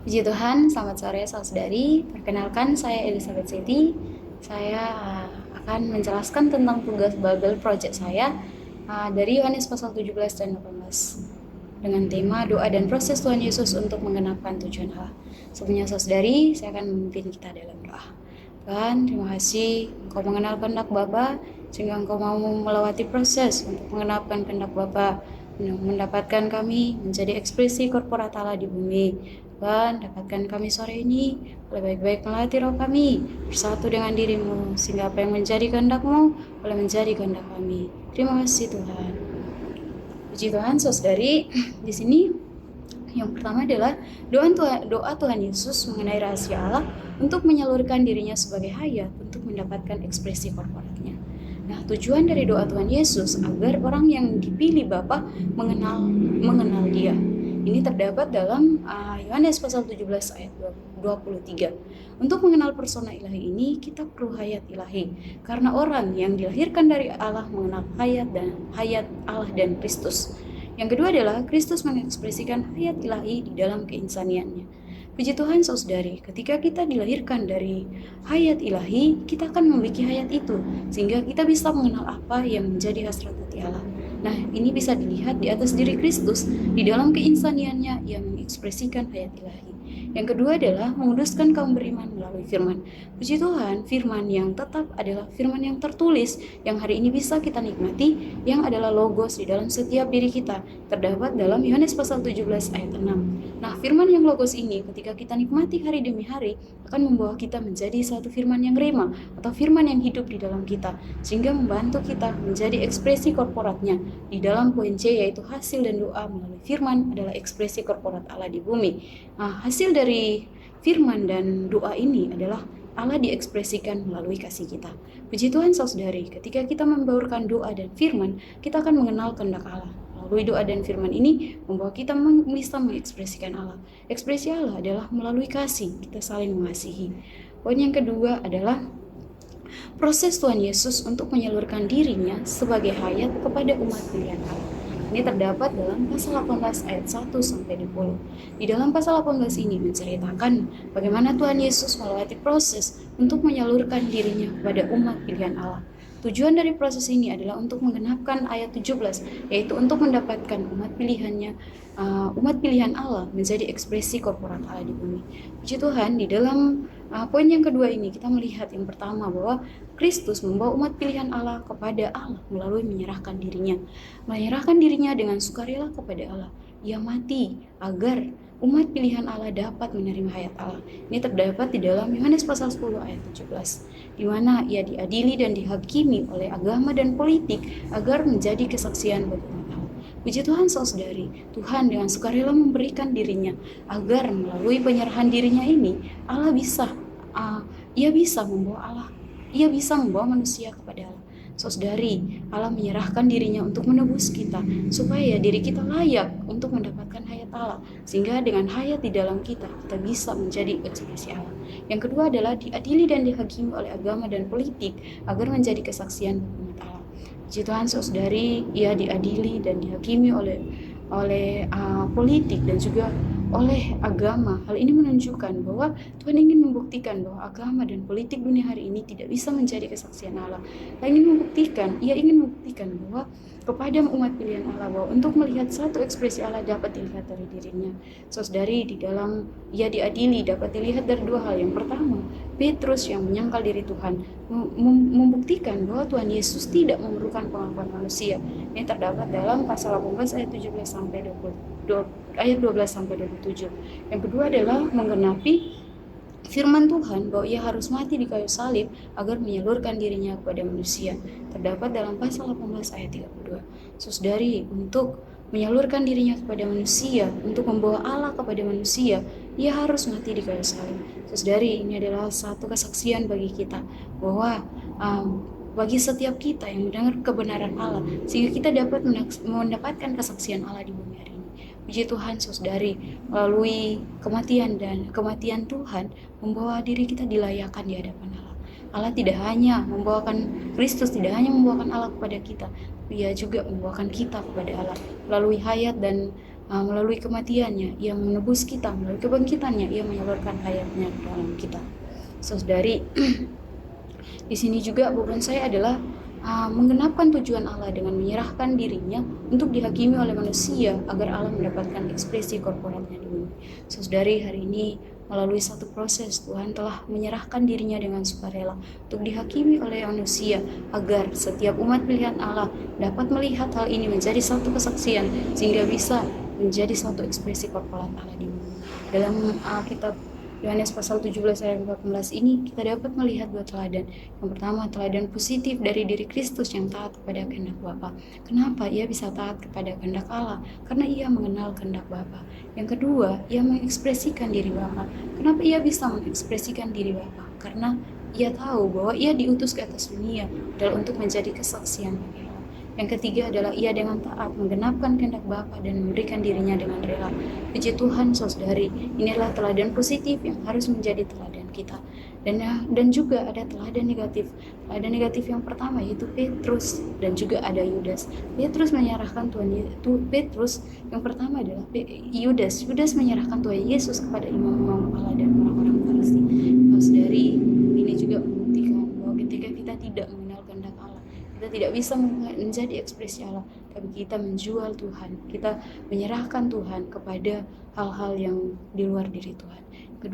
Puji Tuhan, selamat sore saudari. Perkenalkan, saya Elizabeth Seti. Saya akan menjelaskan tentang tugas Bible Project saya dari Yohanes pasal 17 dan 18 dengan tema doa dan proses Tuhan Yesus untuk menggenapkan tujuan Allah. Sebelumnya saudari, saya akan memimpin kita dalam doa. Tuhan, terima kasih Engkau mengenal kehendak Bapa sehingga Engkau mau melewati proses untuk mengenapkan kehendak Bapa, mendapatkan kami menjadi ekspresi korporat Allah di bumi. Tuhan, dapatkan kami sore ini, boleh baik-baik melatih roh kami bersatu dengan dirimu, sehingga apa yang menjadi kehendak-Mu boleh menjadi kehendak kami. Terima kasih Tuhan. Puji Tuhan, saudari. Di sini yang pertama adalah doa Tuhan Yesus mengenai rahasia Allah untuk menyalurkan dirinya sebagai hayat untuk mendapatkan ekspresi korporatnya. Nah, tujuan dari doa Tuhan Yesus agar orang yang dipilih Bapa mengenal Dia. Ini terdapat dalam Yohanes pasal 17 ayat 23. Untuk mengenal persona ilahi ini, kita perlu hayat ilahi. Karena orang yang dilahirkan dari Allah mengenal hayat Allah dan Kristus. Yang kedua adalah Kristus mengekspresikan hayat ilahi di dalam keinsaniannya. Puji Tuhan saudari, ketika kita dilahirkan dari hayat ilahi, kita akan memiliki hayat itu, sehingga kita bisa mengenal apa yang menjadi hasrat hati Allah. Nah, ini bisa dilihat di atas diri Kristus, di dalam keinsaniannya yang mengekspresikan hayat ilahi. Yang kedua adalah menguduskan kaum beriman melalui firman. Puji Tuhan, firman yang tetap adalah firman yang tertulis, yang hari ini bisa kita nikmati, yang adalah logos di dalam setiap diri kita, terdapat dalam Yohanes pasal 17 ayat 6. Nah, firman yang logos ini ketika kita nikmati hari demi hari akan membawa kita menjadi satu firman yang rema atau firman yang hidup di dalam kita, sehingga membantu kita menjadi ekspresi korporatnya. Di dalam poin C yaitu hasil dan doa melalui firman adalah ekspresi korporat Allah di bumi. Nah, hasil dari firman dan doa ini adalah Allah diekspresikan melalui kasih kita. Puji Tuhan saudari, ketika kita membaurkan doa dan firman, kita akan mengenal kehendak Allah. Melalui doa dan firman ini membawa kita bisa mengekspresikan Allah. Ekspresi Allah adalah melalui kasih, kita saling mengasihi. Poin yang kedua adalah proses Tuhan Yesus untuk menyalurkan dirinya sebagai hayat kepada umat pilihan Allah. Ini terdapat dalam pasal 18 ayat 1 sampai 20. Di dalam pasal 18 ini menceritakan bagaimana Tuhan Yesus melewati proses untuk menyalurkan dirinya kepada umat pilihan Allah. Tujuan dari proses ini adalah untuk menggenapkan ayat 17, yaitu untuk mendapatkan umat pilihan Allah menjadi ekspresi korporat Allah di bumi. Puji Tuhan, di dalam poin yang kedua ini kita melihat yang pertama bahwa Kristus membawa umat pilihan Allah kepada Allah melalui menyerahkan dirinya dengan sukarela kepada Allah. Ia mati agar umat pilihan Allah dapat menerima hayat Allah. Ini terdapat di dalam Yohanes pasal 10 ayat 17, di mana ia diadili dan dihakimi oleh agama dan politik agar menjadi kesaksian bagi umat Allah. Puji Tuhan saudari, Tuhan dengan sukarela memberikan dirinya agar melalui penyerahan dirinya ini ia bisa membawa manusia kepada Allah. Saudari, Allah menyerahkan dirinya untuk menebus kita, supaya diri kita layak untuk mendapatkan hayat Allah, sehingga dengan hayat di dalam kita bisa menjadi ekspresi Allah. Yang kedua adalah diadili dan dihakimi oleh agama dan politik agar menjadi kesaksian umat Allah. Puji Tuhan saudari, ia diadili dan dihakimi oleh politik dan juga oleh agama. Hal ini menunjukkan bahwa Tuhan ingin membuktikan bahwa agama dan politik dunia hari ini tidak bisa menjadi kesaksian Allah. Ia ingin membuktikan bahwa kepada umat pilihan Allah bahwa untuk melihat satu ekspresi Allah dapat dilihat dari dirinya. Saudari, di dalam ia diadili dapat dilihat dari dua hal. Yang pertama, Petrus yang menyangkal diri Tuhan membuktikan bahwa Tuhan Yesus tidak memerlukan pengakuan manusia. Ini terdapat dalam pasal 18 ayat 17 sampai ayat 12 sampai 27. Yang kedua adalah menggenapi firman Tuhan bahwa ia harus mati di kayu salib agar menyalurkan dirinya kepada manusia. Terdapat dalam pasal 18 ayat 32. Saudari, untuk menyalurkan dirinya kepada manusia, untuk membawa Allah kepada manusia, ia harus mati di kayu salib. Saudari, ini adalah satu kesaksian bagi kita bahwa bagi setiap kita yang mendengar kebenaran Allah, sehingga kita dapat mendapatkan kesaksian Allah di bumi hari ini. Puji Tuhan saudari, melalui kematian Tuhan membawa diri kita dilayakkan di hadapan Allah. Allah tidak hanya membawakan Kristus, tidak hanya membawakan Allah kepada kita, tapi ia juga membawakan kita kepada Allah melalui hayat dan melalui kematiannya Ia menebus kita, melalui kebangkitannya Ia menyalurkan hayatnya dalam kita. Saudari, di sini juga beban saya adalah menggenapkan tujuan Allah dengan menyerahkan dirinya untuk dihakimi oleh manusia agar Allah mendapatkan ekspresi korporatnya di bumi. Saudari, hari ini melalui satu proses Tuhan telah menyerahkan dirinya dengan sukarela untuk dihakimi oleh manusia agar setiap umat pilihan Allah dapat melihat hal ini menjadi satu kesaksian sehingga bisa menjadi satu ekspresi korporat Allah di bumi. Dalam kitab Yohanes pasal 17 ayat 14 ini kita dapat melihat dua teladan. Yang pertama, teladan positif dari diri Kristus yang taat kepada kehendak Bapa. Kenapa ia bisa taat kepada kehendak Allah? Karena ia mengenal kehendak Bapa. Yang kedua, ia mengekspresikan diri Bapa. Kenapa ia bisa mengekspresikan diri Bapa? Karena ia tahu bahwa ia diutus ke atas dunia adalah untuk menjadi kesaksian bagi Allah. Yang ketiga adalah ia dengan taat menggenapkan kehendak Bapa dan memberikan dirinya dengan rela. Puji Tuhan, saudari, inilah teladan positif yang harus menjadi teladan kita. Dan juga ada teladan negatif. Teladan negatif yang pertama yaitu Petrus dan juga ada Yudas. Petrus menyerahkan Petrus yang pertama adalah Yudas. Yudas menyerahkan Tuhan Yesus kepada imam-imam kepala dan orang-orang Farisi. Saudari, ini juga membuktikan bahwa ketika kita tidak mengenal kehendak Allah, kita tidak bisa menjadi ekspresi Allah, tapi kita menjual Tuhan, kita menyerahkan Tuhan kepada hal-hal yang di luar diri Tuhan. Yang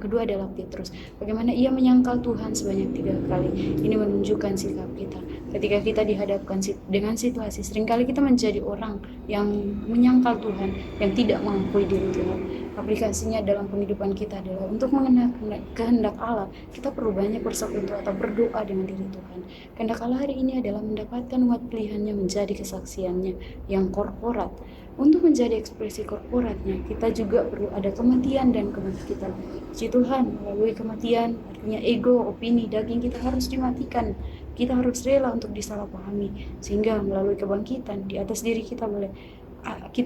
kedua adalah Petrus. Bagaimana ia menyangkal Tuhan sebanyak 3 kali. Ini menunjukkan sikap kita. Ketika kita dihadapkan dengan situasi, seringkali kita menjadi orang yang menyangkal Tuhan, yang tidak mengakui diri Tuhan. Aplikasinya dalam kehidupan kita adalah untuk mengenal kehendak Allah, kita perlu banyak bersekutu atau berdoa dengan diri Tuhan. Kehendak Allah hari ini adalah mendapatkan umat pilihannya menjadi kesaksiannya yang korporat. Untuk menjadi ekspresi korporatnya, kita juga perlu ada kematian dan kebangkitan. Puji Tuhan, melalui kematian, artinya ego, opini, daging kita harus dimatikan. Kita harus rela untuk disalahpahami, sehingga melalui kebangkitan di atas diri kita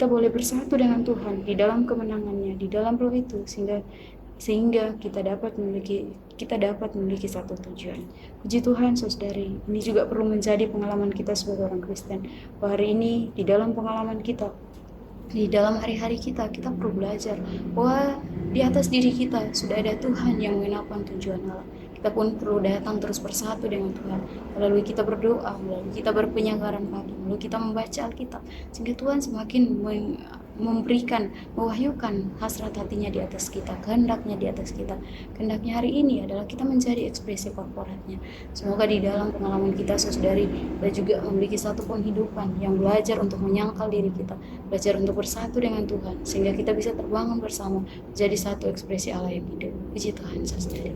boleh bersatu dengan Tuhan di dalam kemenangannya, di dalam roh itu, sehingga kita dapat memiliki satu tujuan. Puji Tuhan, saudari, ini juga perlu menjadi pengalaman kita sebagai orang Kristen. Bahwa hari ini di dalam pengalaman kita, di dalam hari-hari kita perlu belajar bahwa di atas diri kita sudah ada Tuhan yang mengenapkan tujuan Allah. Kita pun perlu datang terus bersatu dengan Tuhan melalui kita berdoa, melalui kita berpenyanggaran pagi, melalui kita membaca Alkitab, sehingga Tuhan semakin mewahyukan hasrat hatinya di atas kita, kehendaknya di atas kita. Kehendaknya hari ini adalah kita menjadi ekspresi korporatnya. Semoga di dalam pengalaman kita, saudari, kita juga memiliki satu penghidupan yang belajar untuk menyangkal diri kita, belajar untuk bersatu dengan Tuhan, sehingga kita bisa terbangun bersama menjadi satu ekspresi Allah yang hidup. Puji Tuhan, saudari.